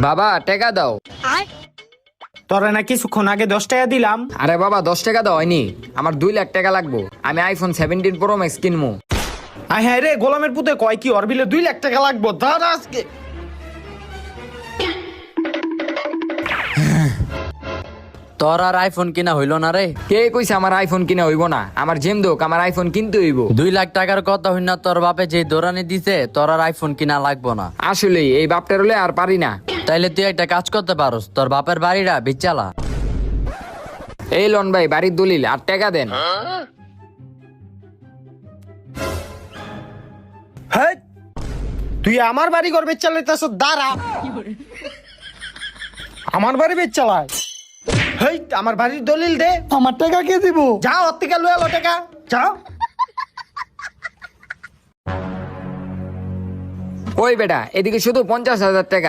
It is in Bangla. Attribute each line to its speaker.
Speaker 1: বাবা টাকা দাও।
Speaker 2: তোরা না কিছুক্ষণ আগে 10 টাকা দিলাম।
Speaker 1: আরে বাবা 10 টাকা দাও হয়নি, আমার 2 লাখ টাকা লাগবো, আমি আইফোন 17 প্রো ম্যাক্স কিনবো।
Speaker 2: আয় হ্যাঁ রে, গোলামের পুতে কয় কি ওর বিলে 2 লাখ টাকা লাগবো, দাঁড়া আজকে।
Speaker 3: তোর আর আইফোন কিনা হইল না রে?
Speaker 1: কে কইছে আমার আইফোন কিনা হইব না? আমার জেম দোক, আমার আইফোন কিনতে হইব।
Speaker 3: 2 লাখ টাকার কথা হই না, তোর বাপে যে দৌড়ানি দিছে তোর আর আইফোন কিনা লাগবো না।
Speaker 1: আসলে এই বাপটার হলে আর পারি না।
Speaker 3: তাইলে তুই একটা কাজ করতে পারোস, তোর বাপের বাড়িটা বিচালা।
Speaker 1: এই লন ভাই বাড়ির দলিল আর টাকা দেন।
Speaker 2: হ্যাঁ, তুই আমার বাড়ি ঘর বেচ চালাইতেছ, দাঁড়া। আমার বাড়ি বেচ চালায়? হেই, আমার বাড়ির দলিল দে।
Speaker 4: আমার টাকা কে দিব?
Speaker 2: যাও ওর থেকে লয়ে আলো টাকা, যাও।
Speaker 1: ওই বেটা এদিকে শুধু 50,000 টাকা,